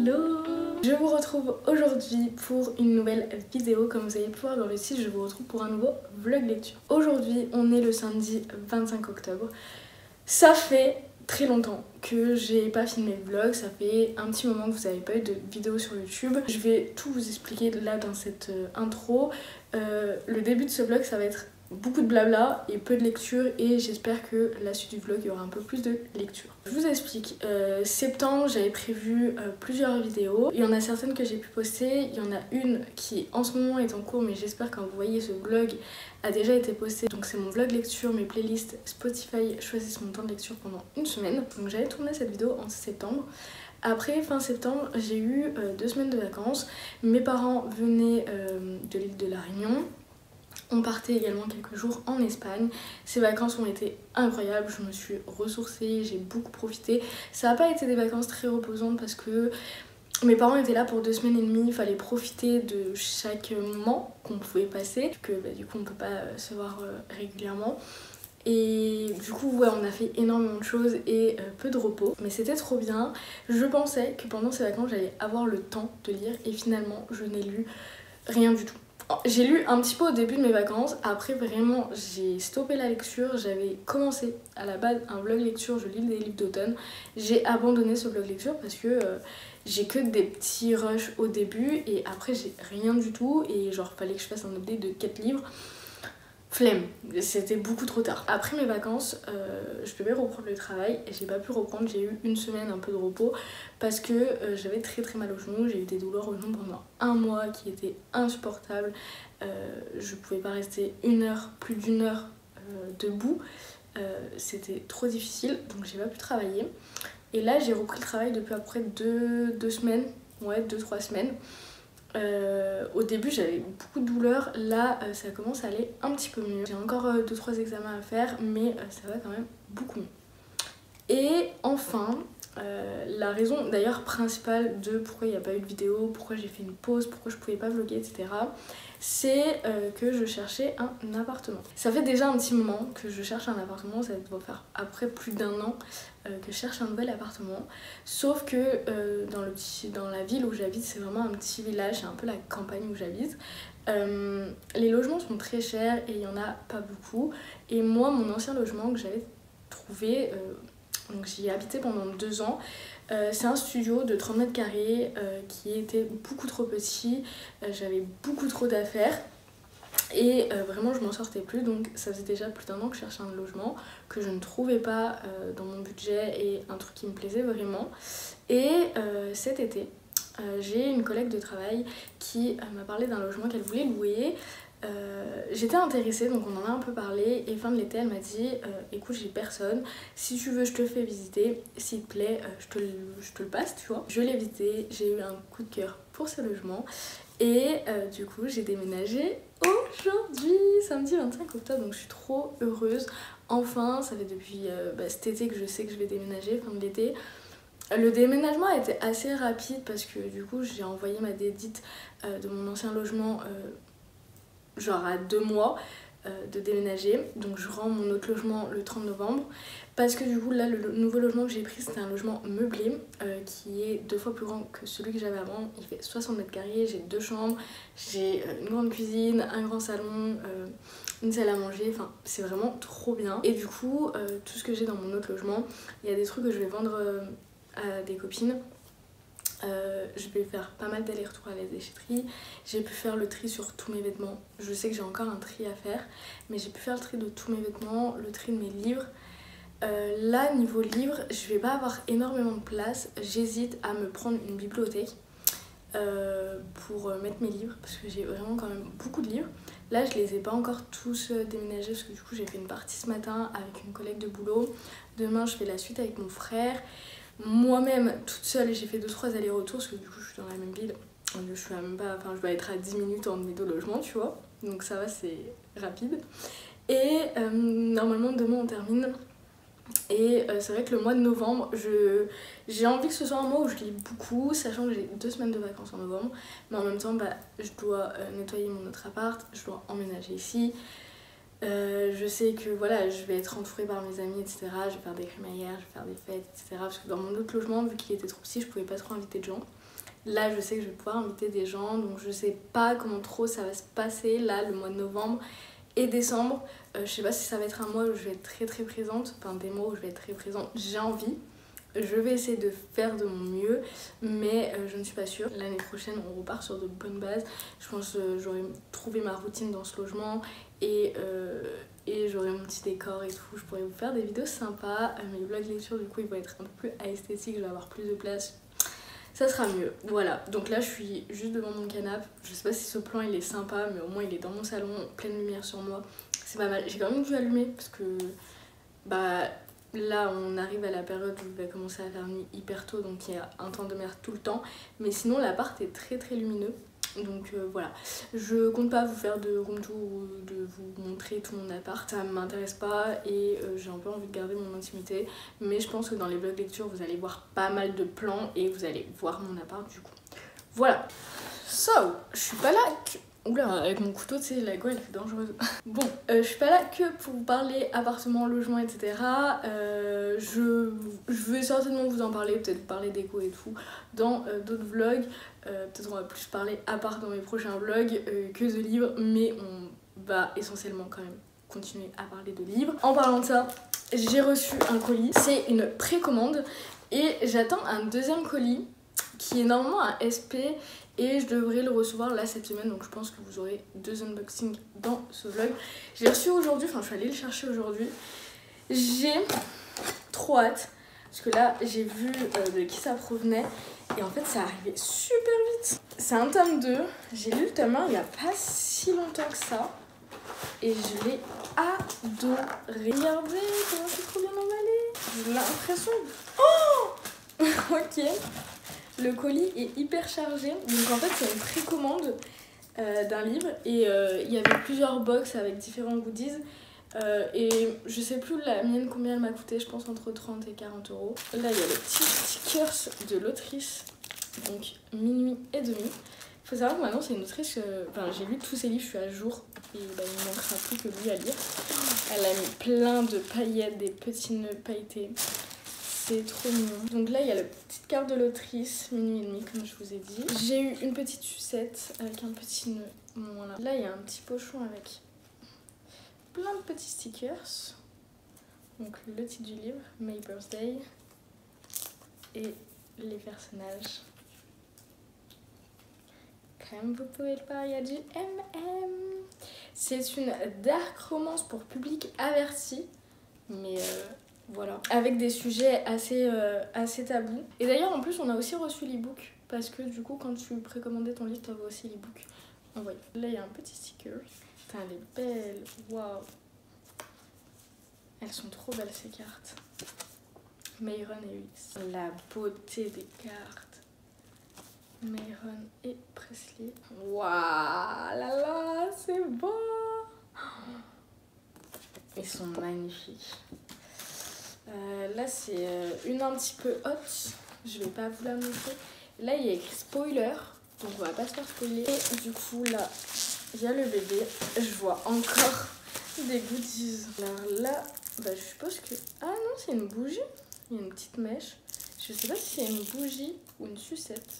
Hello! Je vous retrouve aujourd'hui pour une nouvelle vidéo. Comme vous avez pu voir dans le titre, je vous retrouve pour un nouveau vlog lecture. Aujourd'hui, on est le samedi 25 octobre. Ça fait très longtemps que j'ai pas filmé de vlog, ça fait un petit moment que vous n'avez pas eu de vidéo sur YouTube. Je vais tout vous expliquer là dans cette intro. Le début de ce vlog, ça va être beaucoup de blabla et peu de lecture, et j'espère que la suite du vlog il y aura un peu plus de lecture. Je vous explique, septembre j'avais prévu plusieurs vidéos, il y en a certaines que j'ai pu poster, il y en a une qui en ce moment est en cours mais j'espère quand vous voyez ce vlog a déjà été posté. Donc c'est mon vlog lecture, mes playlists Spotify choisissent mon temps de lecture pendant une semaine. Donc j'avais tourné cette vidéo en septembre. Après fin septembre j'ai eu 2 semaines de vacances, mes parents venaient de l'île de la Réunion. On partait également quelques jours en Espagne. Ces vacances ont été incroyables, je me suis ressourcée, j'ai beaucoup profité. Ça n'a pas été des vacances très reposantes parce que mes parents étaient là pour 2 semaines et demie, il fallait profiter de chaque moment qu'on pouvait passer, que du coup on peut pas se voir régulièrement. Et du coup ouais, on a fait énormément de choses et peu de repos, mais c'était trop bien. Je pensais que pendant ces vacances j'allais avoir le temps de lire et finalement je n'ai lu rien du tout. J'ai lu un petit peu au début de mes vacances, après vraiment j'ai stoppé la lecture. J'avais commencé à la base un vlog lecture, je lis des livres d'automne. J'ai abandonné ce vlog lecture parce que j'ai que des petits rushs au début et après j'ai rien du tout, et genre fallait que je fasse un update de 4 livres. Flemme, c'était beaucoup trop tard. Après mes vacances, je devais reprendre le travail et j'ai pas pu reprendre. J'ai eu une semaine un peu de repos parce que j'avais très mal au genou. J'ai eu des douleurs au genou pendant un mois qui étaient insupportables. Je pouvais pas rester plus d'une heure debout. C'était trop difficile, donc j'ai pas pu travailler. Et là j'ai repris le travail depuis à peu près 2 semaines, ouais 2-3 semaines. Au début j'avais beaucoup de douleurs, là ça commence à aller un petit peu mieux. J'ai encore 2-3 examens à faire, mais ça va quand même beaucoup mieux. Et enfin, la raison d'ailleurs principale de pourquoi il n'y a pas eu de vidéo, pourquoi j'ai fait une pause, pourquoi je pouvais pas vlogger, etc., c'est que je cherchais un appartement. Ça fait déjà un petit moment que je cherche un appartement, ça doit faire après plus d'1 an que je cherche un nouvel appartement. Sauf que dans la ville où j'habite, c'est vraiment un petit village, c'est un peu la campagne où j'habite. Les logements sont très chers et il n'y en a pas beaucoup. Et moi, mon ancien logement que j'avais trouvé, donc j'y ai habité pendant 2 ans. C'est un studio de 30 mètres carrés qui était beaucoup trop petit. J'avais beaucoup trop d'affaires et vraiment je m'en sortais plus. Donc ça faisait déjà plus d'1 an que je cherchais un logement que je ne trouvais pas dans mon budget et un truc qui me plaisait vraiment. Et cet été, j'ai une collègue de travail qui m'a parlé d'un logement qu'elle voulait louer. J'étais intéressée, donc on en a un peu parlé, et fin de l'été elle m'a dit écoute, j'ai personne, si tu veux je te le fais visiter, s'il te plaît je te le passe, tu vois. Je l'ai visité, j'ai eu un coup de cœur pour ce logement et du coup j'ai déménagé aujourd'hui, samedi 25 octobre, donc je suis trop heureuse. Enfin, ça fait depuis cet été que je sais que je vais déménager, fin de l'été. Le déménagement a été assez rapide parce que du coup j'ai envoyé ma dédite de mon ancien logement genre à 2 mois de déménager. Donc je rends mon autre logement le 30 novembre parce que du coup là le nouveau logement que j'ai pris c'était un logement meublé qui est 2 fois plus grand que celui que j'avais avant. Il fait 60 mètres carrés, j'ai 2 chambres, j'ai une grande cuisine, un grand salon, une salle à manger, enfin c'est vraiment trop bien. Et du coup tout ce que j'ai dans mon autre logement, il y a des trucs que je vais vendre à des copines. Je vais faire pas mal d'allers-retours à la déchetterie. J'ai pu faire le tri sur tous mes vêtements. Je sais que j'ai encore un tri à faire, mais j'ai pu faire le tri de tous mes vêtements, le tri de mes livres. Là, niveau livres, je vais pas avoir énormément de place. J'hésite à me prendre une bibliothèque pour mettre mes livres parce que j'ai vraiment quand même beaucoup de livres. Là, je les ai pas encore tous déménagés parce que du coup, j'ai fait une partie ce matin avec une collègue de boulot. Demain, je fais la suite avec mon frère. Moi-même, toute seule, j'ai fait 2-3 allers-retours parce que du coup je suis dans la même ville. Je suis même pas, enfin je vais être à 10 minutes en mes 2 logements, tu vois. Donc ça va, c'est rapide. Et normalement demain on termine. Et c'est vrai que le mois de novembre, j'ai envie que ce soit un mois où je lis beaucoup, sachant que j'ai 2 semaines de vacances en novembre. Mais en même temps, je dois nettoyer mon autre appart, je dois emménager ici. Je sais que voilà, je vais être entourée par mes amis, etc. Je vais faire des crémaillères, je vais faire des fêtes, etc. Parce que dans mon autre logement, vu qu'il était trop petit, je pouvais pas trop inviter de gens. Là je sais que je vais pouvoir inviter des gens, donc je sais pas comment trop ça va se passer là le mois de novembre et décembre. Je sais pas si ça va être un mois où je vais être très présente, enfin des mois où je vais être très présente, j'ai envie. Je vais essayer de faire de mon mieux, mais je ne suis pas sûre. L'année prochaine, on repart sur de bonnes bases. Je pense que j'aurai trouvé ma routine dans ce logement et j'aurai mon petit décor et tout. Je pourrai vous faire des vidéos sympas. Mes vlogs lecture, du coup, ils vont être un peu plus esthétiques. Je vais avoir plus de place. Ça sera mieux. Voilà. Donc là, je suis juste devant mon canapé. Je sais pas si ce plan, il est sympa, mais au moins, il est dans mon salon, pleine lumière sur moi. C'est pas mal. J'ai quand même dû allumer parce que... bah... Là, on arrive à la période où il va commencer à faire nuit hyper tôt, donc il y a un temps de merde tout le temps. Mais sinon, l'appart est très lumineux. Donc voilà. Je compte pas vous faire de room tour ou de vous montrer tout mon appart. Ça m'intéresse pas et j'ai un peu envie de garder mon intimité. Mais je pense que dans les vlogs lecture, vous allez voir pas mal de plans et vous allez voir mon appart du coup. Voilà. So, je suis pas là que... Oula, avec mon couteau, tu sais, la gueule elle est dangereuse. Bon, je suis pas là que pour vous parler appartement, logement, etc. Je vais certainement vous en parler, peut-être vous parler déco et tout, dans d'autres vlogs. Peut-être on va plus parler à part dans mes prochains vlogs que de livres, mais on va essentiellement quand même continuer à parler de livres. En parlant de ça, j'ai reçu un colis, c'est une précommande et j'attends un deuxième colis qui est normalement un SP et je devrais le recevoir là cette semaine, donc je pense que vous aurez 2 unboxings dans ce vlog. Je l'ai reçu aujourd'hui, enfin je suis allée le chercher aujourd'hui. J'ai trop hâte parce que là j'ai vu de qui ça provenait et en fait ça arrivait super vite. C'est un tome 2, j'ai lu le tome 1 il n'y a pas si longtemps que ça et je l'ai adoré. Regardez comment c'est trop bien emballé, j'ai l'impression... Oh ok. Le colis est hyper chargé, donc en fait c'est une précommande d'un livre et il y avait plusieurs box avec différents goodies et je sais plus la mienne combien elle m'a coûté, je pense entre 30 et 40 euros. Là il y a les petits stickers de l'autrice, donc Minuit et demi. Il faut savoir que maintenant c'est une autrice, enfin j'ai lu tous ses livres, je suis à jour et bah, il ne manquera plus que lui à lire. Elle a mis plein de paillettes, des petits nœuds pailletés. C'est trop mignon. Donc là, il y a la petite carte de l'autrice, Minuit et demi, comme je vous ai dit. J'ai eu une petite sucette avec un petit nœud. Voilà. Là, il y a un petit pochon avec plein de petits stickers. Donc le titre du livre, My Birthday. Et les personnages. Comme vous pouvez le voir, il y a du MM. C'est une dark romance pour public averti. Mais... voilà, avec des sujets assez tabous. Et d'ailleurs, en plus, on a aussi reçu l'e-book. Parce que du coup, quand tu précommandais ton livre, t'avais aussi l'e-book envoyé. Là, il y a un petit sticker. Putain, elle est belle. Waouh. Elles sont trop belles, ces cartes. Mayron et Ulysse. La beauté des cartes. Mayron et Presley. Waouh, là là, c'est beau. Ils sont magnifiques. Là c'est une un petit peu haute, je vais pas vous la montrer. Là il y a écrit spoiler, donc on va pas se faire spoiler. Et du coup là il y a le bébé, je vois encore des goodies. Alors là, bah, je suppose que... Ah non, c'est une bougie, il y a une petite mèche. Je sais pas si c'est une bougie ou une sucette,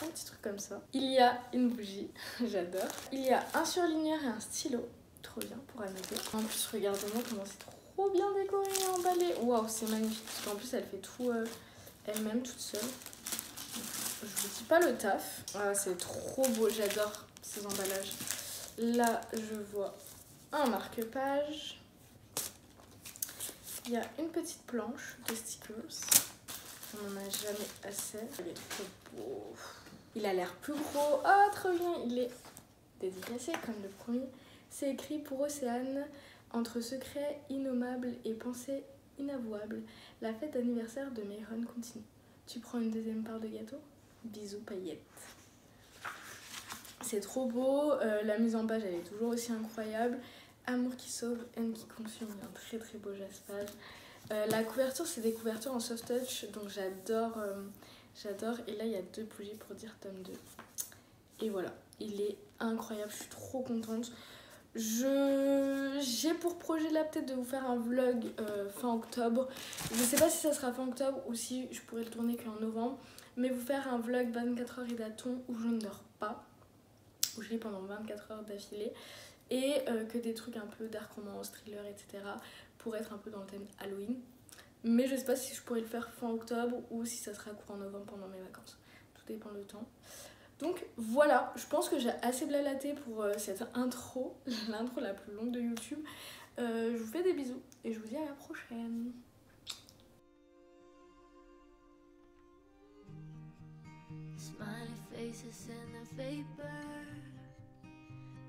un petit truc comme ça. Il y a une bougie, j'adore. Il y a un surligneur et un stylo, trop bien pour annoter. En plus regardez-moi comment c'est trop bien décoré et emballé. Waouh, c'est magnifique. Parce qu'en plus, elle fait tout elle-même, toute seule. Je vous dis pas le taf. Ah, c'est trop beau. J'adore ces emballages. Là, je vois un marque-page. Il y a une petite planche de stickers. On n'en a jamais assez. Il est trop beau. Il a l'air plus gros. Ah, trop bien. Il est dédicacé comme le premier. C'est écrit pour Océane. Entre secrets innommables et pensées inavouables, la fête d'anniversaire de Mayron continue. Tu prends une deuxième part de gâteau? Bisous paillettes. C'est trop beau, la mise en page elle est toujours aussi incroyable. Amour qui sauve, haine qui consume, il y a un très beau jaspage. La couverture c'est des couvertures en soft touch, donc j'adore. Et là il y a 2 bougies pour dire tome 2. Et voilà, il est incroyable, je suis trop contente. J'ai pour projet là peut-être de vous faire un vlog fin octobre. Je sais pas si ça sera fin octobre ou si je pourrais le tourner qu'en novembre. mais vous faire un vlog 24 heures et d'athon où je ne dors pas, où je lis pendant 24 heures d'affilée, et que des trucs un peu dark romance, thriller, etc. pour être un peu dans le thème Halloween. Mais je sais pas si je pourrais le faire fin octobre ou si ça sera courant novembre pendant mes vacances. Tout dépend du temps. Donc voilà, je pense que j'ai assez blablaté pour cette intro, l'intro la plus longue de YouTube. Je vous fais des bisous et je vous dis à la prochaine. Smiley faces in the vapor,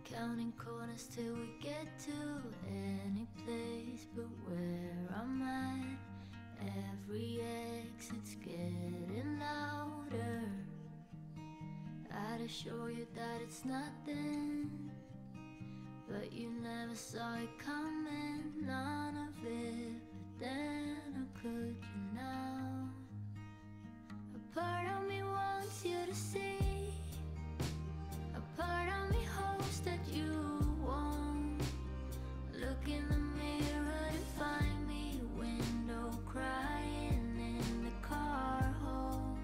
counting corners till we get to any place but where I'm at. Every exit's getting louder. I'd assure you that it's nothing, but you never saw it coming, none of it. But then how could you now? A part of me wants you to see, a part of me hopes that you won't look in the mirror to find me, window crying in the car home.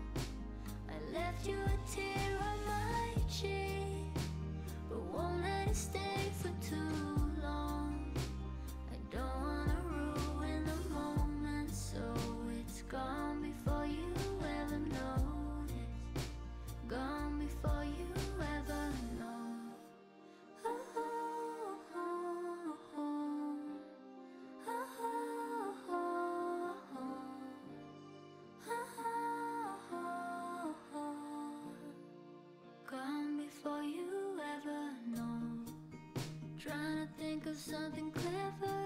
I left you a tear on my cheek, but won't let it stay for too long. I don't wanna ruin the moment, so it's gone before you ever notice, gone before you ever know. Oh, oh, oh, oh. Oh, oh, oh, oh. Gone before you ever know. Trying to think of something clever,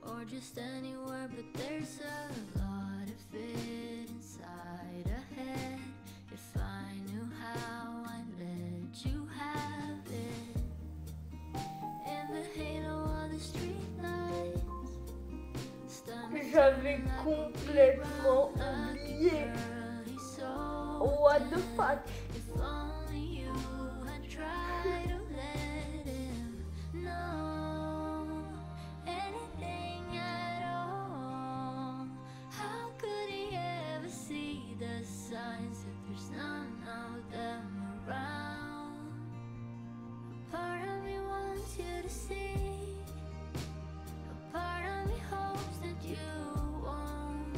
or just any word, but there's a lot of it inside a head. If I knew how, I'd let you have it. In the halo of the streetlights, J'avais complètement oublié. What the fuck? If only you had tried to let him know anything at all. How could he ever see the signs if there's none of them around? A part of me wants you to see, a part of me hopes that you won't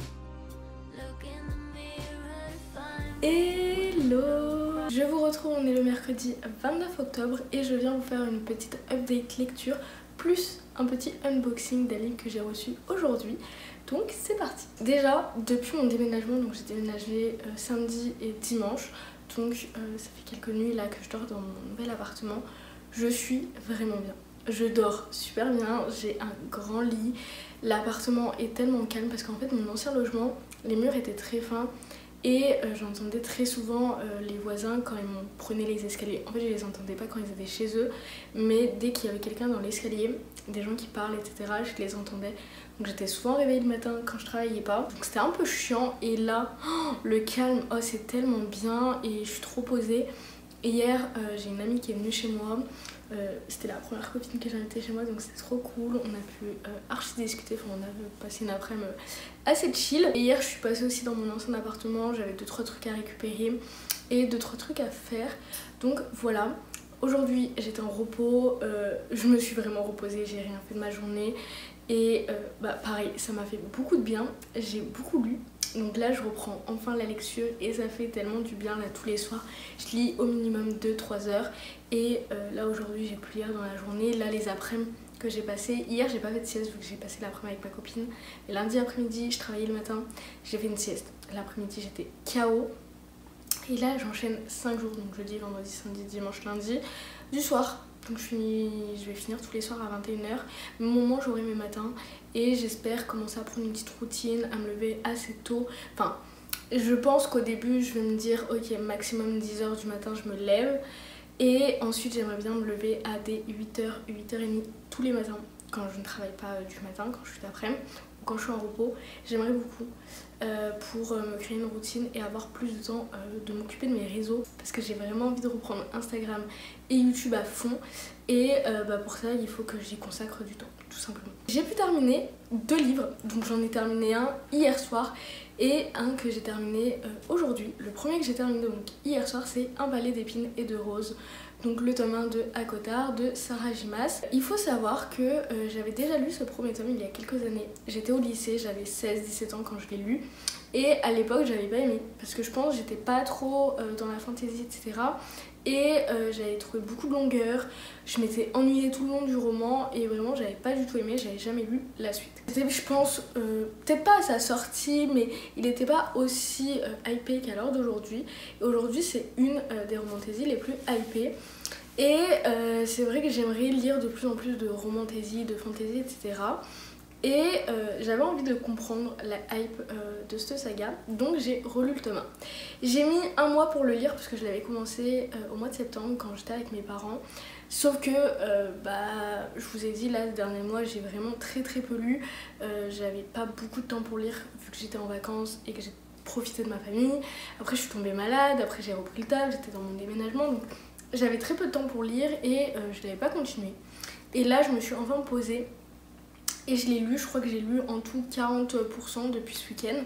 look in the mirror to find Hello! Je vous retrouve, on est le mercredi 29 octobre et je viens vous faire une petite update lecture plus un petit unboxing d'un livre que j'ai reçu aujourd'hui. Donc c'est parti! Déjà, depuis mon déménagement, donc j'ai déménagé samedi et dimanche, donc ça fait quelques nuits là que je dors dans mon nouvel appartement. Je suis vraiment bien. Je dors super bien, j'ai un grand lit, l'appartement est tellement calme parce qu'en fait mon ancien logement, les murs étaient très fins et j'entendais très souvent les voisins quand ils prenaient les escaliers. En fait je les entendais pas quand ils étaient chez eux, mais dès qu'il y avait quelqu'un dans l'escalier, des gens qui parlent etc, je les entendais. Donc j'étais souvent réveillée le matin quand je travaillais pas, donc c'était un peu chiant. Et là, le calme, oh c'est tellement bien et je suis trop posée. Et hier j'ai une amie qui est venue chez moi. C'était la première copine que j'ai invitée chez moi, donc c'était trop cool. On a pu archi discuter, enfin on a passé une après-midi assez chill. Et hier je suis passée aussi dans mon ancien appartement, j'avais 2-3 trucs à récupérer et 2-3 trucs à faire. Donc voilà, aujourd'hui j'étais en repos, je me suis vraiment reposée, j'ai rien fait de ma journée. Et pareil, ça m'a fait beaucoup de bien, j'ai beaucoup lu. Donc là je reprends enfin la lecture et ça fait tellement du bien là tous les soirs. Je lis au minimum 2-3 heures et là aujourd'hui j'ai pu lire dans la journée. Là les après-midi que j'ai passé, hier j'ai pas fait de sieste vu que j'ai passé l'après-midi avec ma copine. Et lundi après-midi je travaillais le matin, j'ai fait une sieste. L'après-midi j'étais KO. Et là j'enchaîne 5 jours, donc jeudi, vendredi, samedi, dimanche, lundi, du soir. Donc je vais finir tous les soirs à 21h. Moment j'aurai mes matins et j'espère commencer à prendre une petite routine, à me lever assez tôt. Enfin, je pense qu'au début je vais me dire ok maximum 10h du matin je me lève. Et ensuite j'aimerais bien me lever à des 8h, 8h30 tous les matins. Quand je ne travaille pas du matin, quand je suis d'après-midi. quand je suis en repos, j'aimerais beaucoup pour me créer une routine et avoir plus de temps de m'occuper de mes réseaux parce que j'ai vraiment envie de reprendre Instagram et YouTube à fond et pour ça il faut que j'y consacre du temps tout simplement. J'ai pu terminer 2 livres, donc j'en ai terminé un hier soir et un que j'ai terminé aujourd'hui. Le premier que j'ai terminé donc hier soir, c'est Un balai d'épines et de roses, donc le tome 1 de Akotard de Sarah J. Maas. Il faut savoir que j'avais déjà lu ce premier tome il y a quelques années. J'étais au lycée, j'avais 16-17 ans quand je l'ai lu et à l'époque j'avais pas aimé parce que je pense que j'étais pas trop dans la fantasy etc. Et j'avais trouvé beaucoup de longueur, je m'étais ennuyée tout le long du roman et vraiment j'avais pas du tout aimé, j'avais jamais lu la suite. C'était je pense peut-être pas à sa sortie mais il n'était pas aussi hypé qu'à l'heure d'aujourd'hui. Et aujourd'hui c'est une des romantaisies les plus hypées. Et c'est vrai que j'aimerais lire de plus en plus de romantaisies, de fantasy etc. Et j'avais envie de comprendre la hype de cette saga, donc j'ai relu le tome 1. J'ai mis 1 mois pour le lire parce que je l'avais commencé au mois de septembre quand j'étais avec mes parents. Sauf que, je vous ai dit, là, ce dernier mois, j'ai vraiment très peu lu. J'avais pas beaucoup de temps pour lire vu que j'étais en vacances et que j'ai profité de ma famille. Après, je suis tombée malade, après j'ai repris le taf, j'étais dans mon déménagement. Donc j'avais très peu de temps pour lire et je l'avais pas continué. Et là, je me suis enfin posée. Et je l'ai lu, je crois que j'ai lu en tout 40% depuis ce week-end.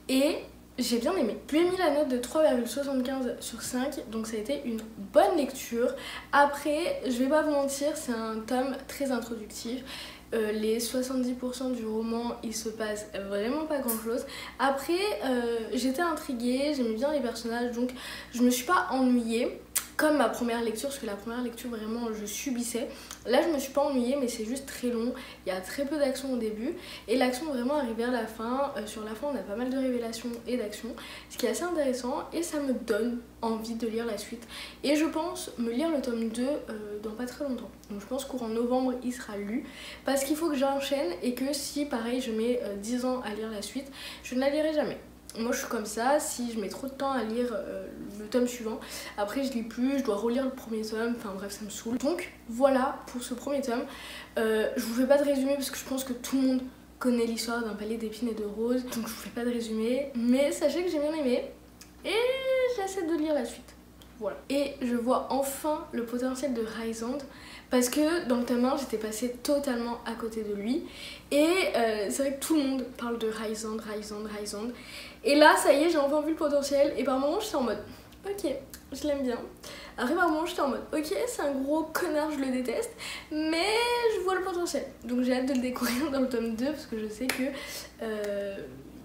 Et j'ai bien aimé. Je lui ai mis la note de 3,75 sur 5, donc ça a été une bonne lecture. Après, je vais pas vous mentir, c'est un tome très introductif. Les 70% du roman, il se passe vraiment pas grand chose. Après, j'étais intriguée, j'aimais bien les personnages, donc je me suis pas ennuyée. Comme ma première lecture, parce que la première lecture vraiment je subissais. Là je me suis pas ennuyée mais c'est juste très long, il y a très peu d'action au début et l'action vraiment arrive vers la fin. Sur la fin on a pas mal de révélations et d'action, ce qui est assez intéressant et ça me donne envie de lire la suite. Et je pense me lire le tome 2 dans pas très longtemps. Donc je pense qu'en novembre il sera lu parce qu'il faut que j'enchaîne et que si pareil je mets 10 ans à lire la suite, je ne la lirai jamais. Moi je suis comme ça, si je mets trop de temps à lire le tome suivant, après je lis plus, je dois relire le premier tome, enfin bref ça me saoule. Donc voilà pour ce premier tome. Je vous fais pas de résumé parce que je pense que tout le monde connaît l'histoire d'un palais d'épines et de roses, donc je vous fais pas de résumé, mais sachez que j'ai bien aimé et j'essaie de lire la suite. Voilà. Et je vois enfin le potentiel de Rysand parce que dans le tome 1 j'étais passée totalement à côté de lui et c'est vrai que tout le monde parle de Rysand. Et là ça y est j'ai enfin vu le potentiel et par moments j'étais en mode ok je l'aime bien. Après par moments j'étais en mode ok c'est un gros connard je le déteste mais je vois le potentiel. Donc j'ai hâte de le découvrir dans le tome 2 parce que je sais que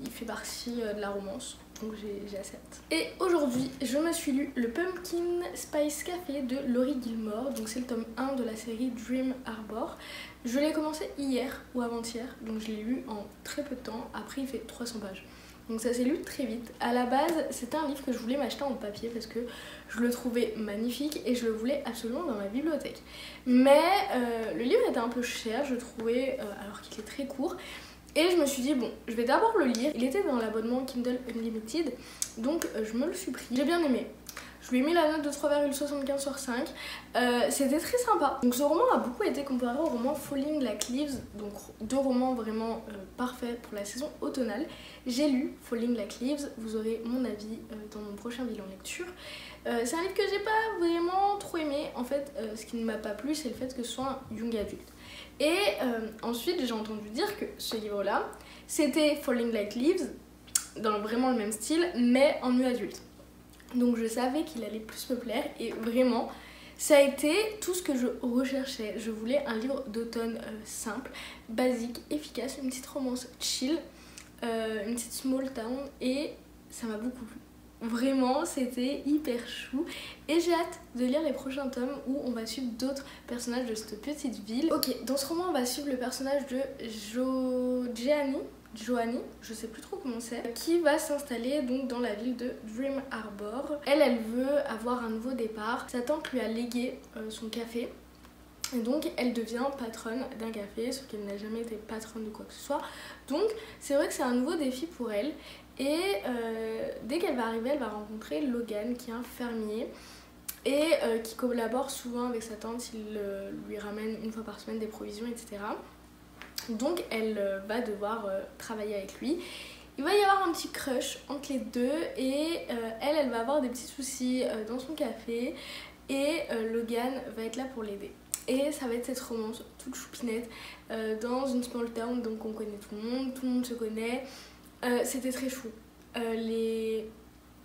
il fait partie de la romance. Donc j'ai assez hâte. Et aujourd'hui, je me suis lu le Pumpkin Spice Café de Laurie Gilmore. Donc c'est le tome 1 de la série Dream Harbor. Je l'ai commencé hier ou avant-hier, donc je l'ai lu en très peu de temps. Après il fait 300 pages. Donc ça s'est lu très vite. À la base, c'était un livre que je voulais m'acheter en papier parce que je le trouvais magnifique et je le voulais absolument dans ma bibliothèque. Mais le livre était un peu cher, je trouvais, alors qu'il est très court. Et je me suis dit bon, je vais d'abord le lire. Il était dans l'abonnement Kindle Unlimited, donc je me le suis pris. J'ai bien aimé. Je lui ai mis la note de 3,75 sur 5. C'était très sympa. Donc ce roman a beaucoup été comparé au roman Falling Like Leaves, donc 2 romans vraiment parfaits pour la saison automnale. J'ai lu Falling Like Leaves, vous aurez mon avis dans mon prochain bilan lecture. C'est un livre que j'ai pas vraiment trop aimé. En fait, ce qui ne m'a pas plu, c'est le fait que ce soit un young adulte. Et ensuite, j'ai entendu dire que ce livre-là, c'était Falling Like Leaves, dans vraiment le même style, mais en nu adulte. Donc je savais qu'il allait plus me plaire et vraiment, ça a été tout ce que je recherchais. Je voulais un livre d'automne simple, basique, efficace, une petite romance chill, une petite small town et ça m'a beaucoup plu. Vraiment, c'était hyper chou et j'ai hâte de lire les prochains tomes où on va suivre d'autres personnages de cette petite ville. Ok, dans ce roman, on va suivre le personnage de Joanny, je sais plus trop comment c'est, qui va s'installer donc dans la ville de Dream Harbor. Elle veut avoir un nouveau départ. Sa tante lui a légué son café. Et donc elle devient patronne d'un café, sauf qu'elle n'a jamais été patronne de quoi que ce soit. Donc c'est vrai que c'est un nouveau défi pour elle. Et dès qu'elle va arriver, elle va rencontrer Logan qui est un fermier et qui collabore souvent avec sa tante. Il lui ramène une fois par semaine des provisions, etc. Donc elle va devoir travailler avec lui. Il va y avoir un petit crush entre les deux et elle va avoir des petits soucis dans son café et Logan va être là pour l'aider. Et ça va être cette romance toute choupinette dans une small town, donc on connaît tout le monde se connaît. C'était très chou. Les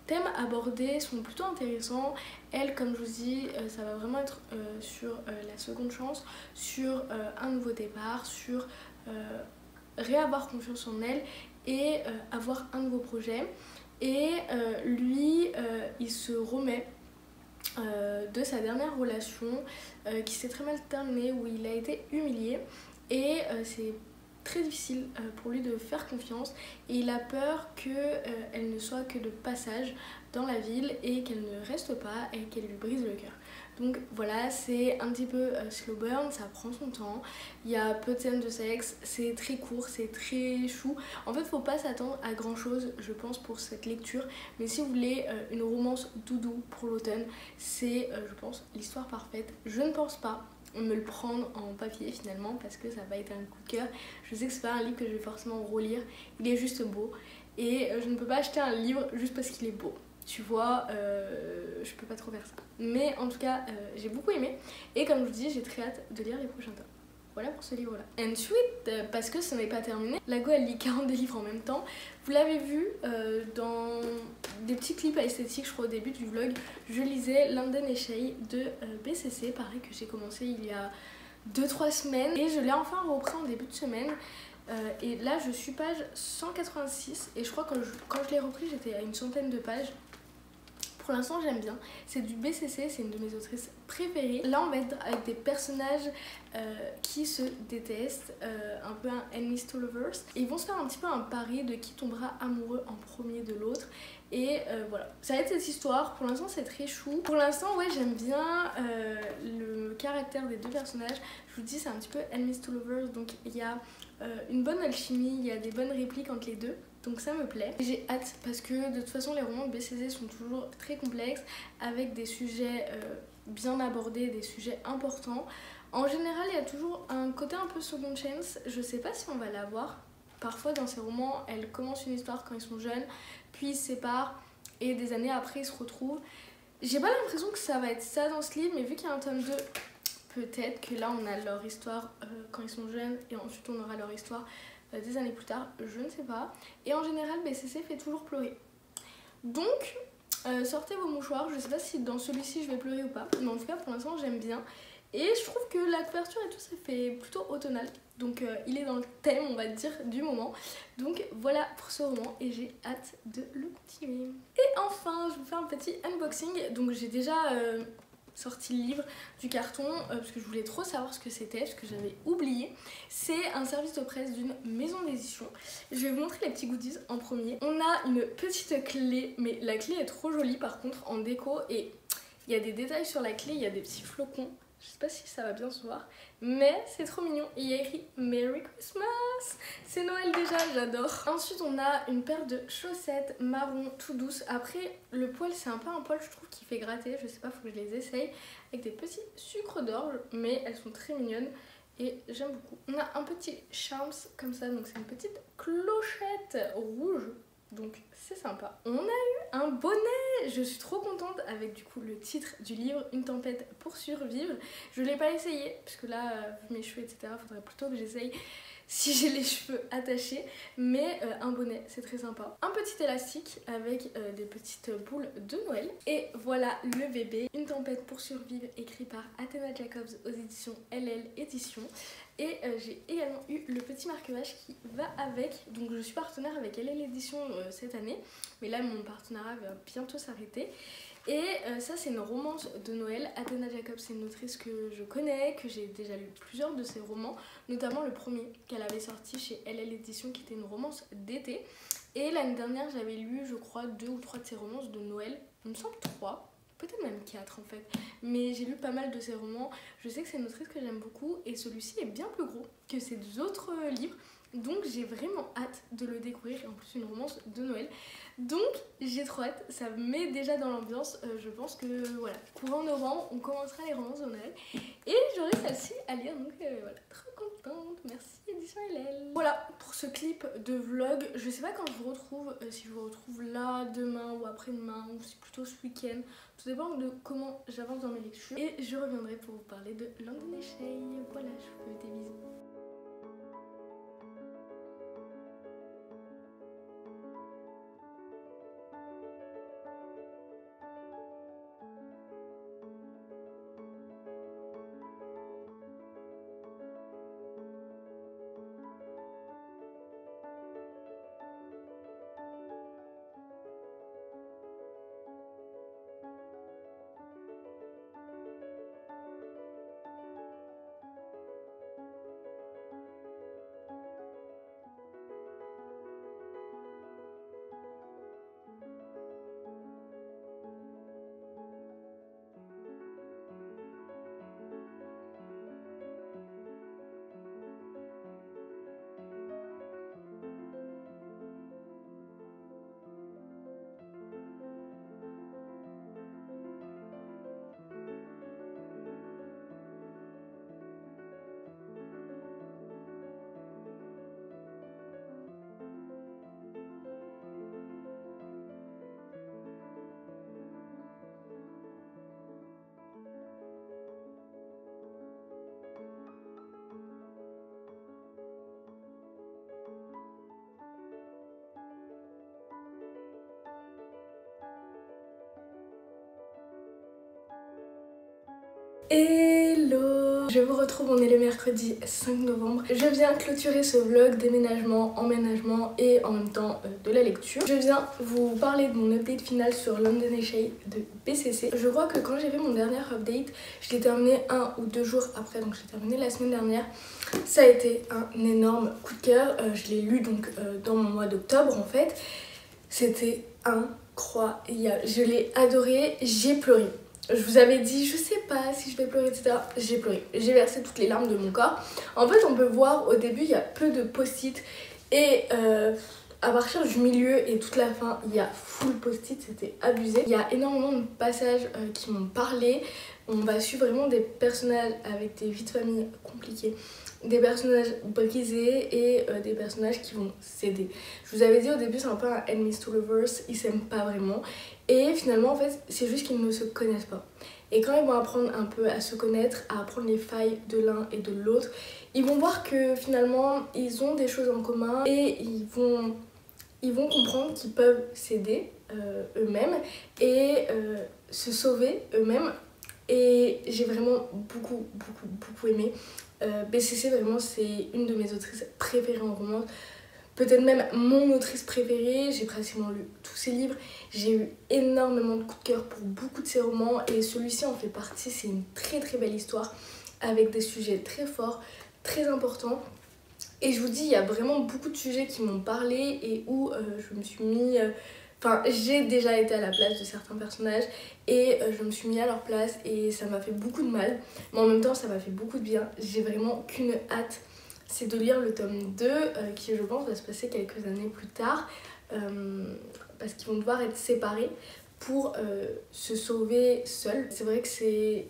thèmes abordés sont plutôt intéressants. Elle, comme je vous dis, ça va vraiment être sur la seconde chance, sur un nouveau départ, sur réavoir confiance en elle et avoir un nouveau projet. Et lui, il se remet de sa dernière relation qui s'est très mal terminée, où il a été humilié. Et c'est très difficile pour lui de faire confiance et il a peur qu'elle ne soit que de passage dans la ville et qu'elle ne reste pas et qu'elle lui brise le cœur. Donc voilà, c'est un petit peu slow burn, ça prend son temps, il y a peu de scènes de sexe, c'est très court, c'est très chou. En fait, faut pas s'attendre à grand chose, je pense, pour cette lecture, mais si vous voulez une romance doudou pour l'automne, c'est, je pense, l'histoire parfaite. Je ne pense pas me le prendre en papier finalement parce que ça va être un coup de cœur. Je sais que c'est pas un livre que je vais forcément relire, il est juste beau et je ne peux pas acheter un livre juste parce qu'il est beau. Tu vois, je peux pas trop faire ça. Mais en tout cas, j'ai beaucoup aimé et comme je vous dis, j'ai très hâte de lire les prochains tomes. Voilà pour ce livre-là. Ensuite, parce que ce n'est pas terminé, Lago elle lit 42 livres en même temps. Vous l'avez vu dans des petits clips esthétiques, je crois au début du vlog, je lisais London et Shay de BCC, pareil que j'ai commencé il y a 2-3 semaines et je l'ai enfin repris en début de semaine. Et là je suis page 186 et je crois que quand je l'ai repris j'étais à une centaine de pages. Pour l'instant j'aime bien, c'est du BCC, c'est une de mes autrices préférées. Là on va être avec des personnages qui se détestent, un peu un enemies to lovers. Et ils vont se faire un petit peu un pari de qui tombera amoureux en premier de l'autre. Et voilà, ça va être cette histoire, pour l'instant c'est très chou. Pour l'instant ouais j'aime bien le caractère des deux personnages. Je vous dis c'est un petit peu enemies to lovers, donc il y a une bonne alchimie, il y a des bonnes répliques entre les deux. Donc ça me plaît. J'ai hâte parce que de toute façon les romans de BCC sont toujours très complexes avec des sujets bien abordés, des sujets importants. En général il y a toujours un côté un peu second chance, je sais pas si on va l'avoir. Parfois dans ces romans elles commencent une histoire quand ils sont jeunes, puis ils se séparent et des années après ils se retrouvent. J'ai pas l'impression que ça va être ça dans ce livre, mais vu qu'il y a un tome 2, peut-être que là on a leur histoire quand ils sont jeunes et ensuite on aura leur histoire des années plus tard, je ne sais pas. Et en général, BCC fait toujours pleurer. Donc, sortez vos mouchoirs. Je sais pas si dans celui-ci je vais pleurer ou pas. Mais en tout cas, pour l'instant, j'aime bien. Et je trouve que la couverture et tout, ça fait plutôt automnal. Donc, il est dans le thème, on va dire, du moment. Donc, voilà pour ce roman. Et j'ai hâte de le continuer. Et enfin, je vous fais un petit unboxing. Donc, j'ai déjà sorti le livre du carton parce que je voulais trop savoir ce que c'était, parce que j'avais oublié. C'est un service de presse d'une maison d'édition. Je vais vous montrer les petits goodies en premier. On a une petite clé, mais la clé est trop jolie par contre en déco et il y a des détails sur la clé, il y a des petits flocons. Je sais pas si ça va bien se voir, mais c'est trop mignon. Et il y a écrit Merry Christmas. C'est Noël déjà, j'adore. Ensuite, on a une paire de chaussettes marron tout douces. Après, le poil, c'est un peu un poil, je trouve, qui fait gratter. Je sais pas, faut que je les essaye. Avec des petits sucres d'orge, mais elles sont très mignonnes. Et j'aime beaucoup. On a un petit charms comme ça, donc c'est une petite clochette rouge. Donc c'est sympa. On a eu un bonnet. Je suis trop contente avec du coup le titre du livre, Une tempête pour survivre. Je l'ai pas essayé parce que là, vu mes cheveux etc, faudrait plutôt que j'essaye si j'ai les cheveux attachés. Mais un bonnet, c'est très sympa. Un petit élastique avec des petites boules de Noël. Et voilà le bébé, Une tempête pour survivre, écrit par Athena Jacobs aux éditions LL Éditions. Et j'ai également eu le petit marque-page qui va avec. Donc je suis partenaire avec LL Éditions cette année. Mais là mon partenariat va bientôt s'arrêter. Et ça c'est une romance de Noël. Athena Jacobs c'est une autrice que je connais, que j'ai déjà lu plusieurs de ses romans. Notamment le premier qu'elle avait sorti chez LL Éditions qui était une romance d'été. Et l'année dernière j'avais lu je crois 2 ou 3 de ses romances de Noël. Il me semble 3. Peut-être même 4 en fait, mais j'ai lu pas mal de ses romans. Je sais que c'est une autrice que j'aime beaucoup et celui-ci est bien plus gros. que ces autres livres. Donc j'ai vraiment hâte de le découvrir, et en plus une romance de Noël. Donc j'ai trop hâte, ça me met déjà dans l'ambiance. Je pense que voilà, courant novembre, on commencera les romances de Noël. Et j'aurai celle-ci à lire, donc voilà, trop contente. Merci Édition LL. Voilà pour ce clip de vlog. Je sais pas quand je vous retrouve, si je vous retrouve là, demain ou après-demain, ou si plutôt ce week-end. Tout dépend de comment j'avance dans mes lectures. Et je reviendrai pour vous parler de London Shade. Voilà, je vous fais des bisous. Hello! Je vous retrouve, on est le mercredi 5 novembre. Je viens clôturer ce vlog déménagement, emménagement et en même temps de la lecture. Je viens vous parler de mon update final sur London Shade de BCC. Je crois que quand j'ai fait mon dernier update, je l'ai terminé 1 ou 2 jours après, donc je l'ai terminé la semaine dernière. Ça a été un énorme coup de cœur. Je l'ai lu donc dans mon mois d'octobre en fait. C'était incroyable. Je l'ai adoré, j'ai pleuré. Je vous avais dit, je sais pas si je vais pleurer, etc. J'ai pleuré. J'ai versé toutes les larmes de mon corps. En fait, on peut voir au début, il y a peu de post-it. Et à partir du milieu et toute la fin, il y a full post-it. C'était abusé. Il y a énormément de passages qui m'ont parlé. On va suivre vraiment des personnages avec des vies de famille compliquées. Des personnages brisés et des personnages qui vont s'aider. Je vous avais dit au début, c'est un peu un enemies to lovers. Ils s'aiment pas vraiment. Et finalement, en fait, c'est juste qu'ils ne se connaissent pas. Et quand ils vont apprendre un peu à se connaître, à apprendre les failles de l'un et de l'autre, ils vont voir que finalement, ils ont des choses en commun et ils vont comprendre qu'ils peuvent s'aider eux-mêmes et se sauver eux-mêmes. Et j'ai vraiment beaucoup aimé. BCC, vraiment, c'est une de mes autrices préférées en romance. Peut-être même mon autrice préférée. J'ai pratiquement lu tous ses livres. J'ai eu énormément de coups de cœur pour beaucoup de ses romans. Et celui-ci en fait partie. C'est une très belle histoire avec des sujets très forts, très importants. Et je vous dis, il y a vraiment beaucoup de sujets qui m'ont parlé et où je me suis mis... Enfin, j'ai déjà été à la place de certains personnages et je me suis mis à leur place et ça m'a fait beaucoup de mal. Mais en même temps, ça m'a fait beaucoup de bien. J'ai vraiment qu'une hâte, c'est de lire le tome 2 qui, je pense, va se passer quelques années plus tard parce qu'ils vont devoir être séparés pour se sauver seuls. C'est vrai que c'est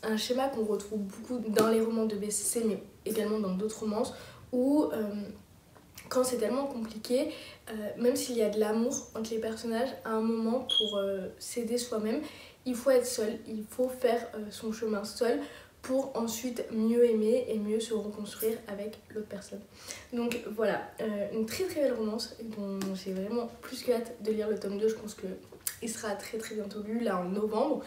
un schéma qu'on retrouve beaucoup dans les romans de BCC, mais également dans d'autres romances où... quand c'est tellement compliqué, même s'il y a de l'amour entre les personnages, à un moment pour s'aider soi-même, il faut être seul, il faut faire son chemin seul pour ensuite mieux aimer et mieux se reconstruire avec l'autre personne. Donc voilà, une très belle romance dont j'ai vraiment plus que hâte de lire le tome 2. Je pense qu'il sera très bientôt lu, là en novembre.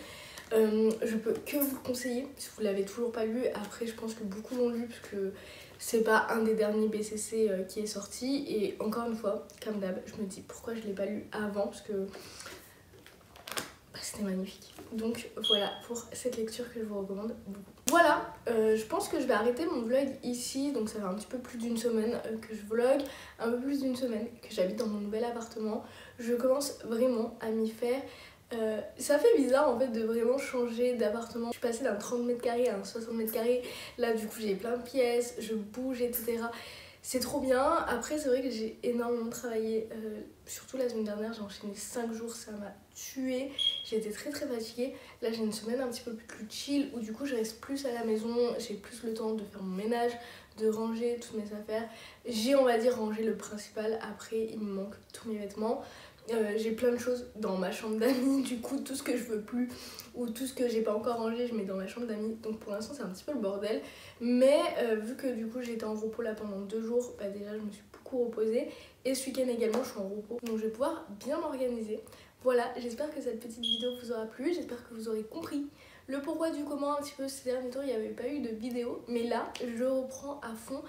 Je peux que vous le conseiller si vous l'avez toujours pas lu. Après, je pense que beaucoup l'ont lu parce que c'est pas un des derniers BCC qui est sorti. Et encore une fois, comme d'hab, je me dis pourquoi je l'ai pas lu avant parce que c'était magnifique. Donc voilà pour cette lecture que je vous recommande beaucoup. Voilà, je pense que je vais arrêter mon vlog ici. Donc ça fait un petit peu plus d'une semaine que je vlog, un peu plus d'une semaine que j'habite dans mon nouvel appartement. Je commence vraiment à m'y faire. Ça fait bizarre en fait de vraiment changer d'appartement. Je suis passée d'un 30 mètres carrés à un 60 mètres carrés. Là du coup j'ai plein de pièces, je bouge etc. C'est trop bien. Après c'est vrai que j'ai énormément travaillé, surtout la semaine dernière j'ai enchaîné 5 jours, ça m'a tuée. J'ai été très fatiguée. Là j'ai une semaine un petit peu plus chill où du coup je reste plus à la maison, j'ai plus le temps de faire mon ménage, de ranger toutes mes affaires. J'ai on va dire rangé le principal, après il me manque tous mes vêtements. J'ai plein de choses dans ma chambre d'amis, du coup tout ce que je veux plus ou tout ce que j'ai pas encore rangé je mets dans ma chambre d'amis, donc pour l'instant c'est un petit peu le bordel, mais vu que du coup j'étais en repos là pendant 2 jours, bah déjà je me suis beaucoup reposée et ce week-end également je suis en repos, donc je vais pouvoir bien m'organiser. Voilà, j'espère que cette petite vidéo vous aura plu, j'espère que vous aurez compris le pourquoi du comment un petit peu. Ces derniers temps il n'y avait pas eu de vidéo, mais là je reprends à fond.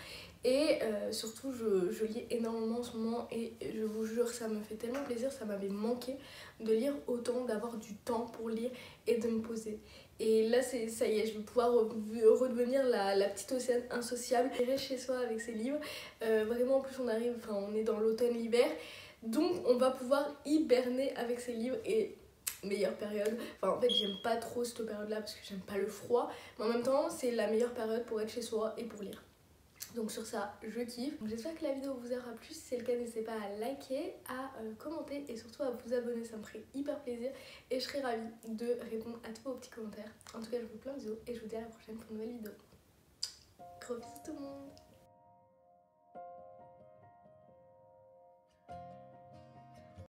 Et surtout je lis énormément en ce moment et je vous jure ça me fait tellement plaisir, ça m'avait manqué de lire autant, d'avoir du temps pour lire et de me poser. Et là ça y est, je vais pouvoir redevenir la petite Océane insociable. Je reste chez soi avec ses livres, vraiment en plus on est dans l'automne-l'hiver, donc on va pouvoir hiberner avec ses livres et meilleure période. Enfin en fait j'aime pas trop cette période là parce que j'aime pas le froid, mais en même temps c'est la meilleure période pour être chez soi et pour lire. Donc sur ça, je kiffe. J'espère que la vidéo vous aura plu. Si c'est le cas, n'hésitez pas à liker, à commenter et surtout à vous abonner. Ça me ferait hyper plaisir et je serais ravie de répondre à tous vos petits commentaires. En tout cas, je vous fais plein de bisous et je vous dis à la prochaine pour une nouvelle vidéo. Gros bisous tout le monde.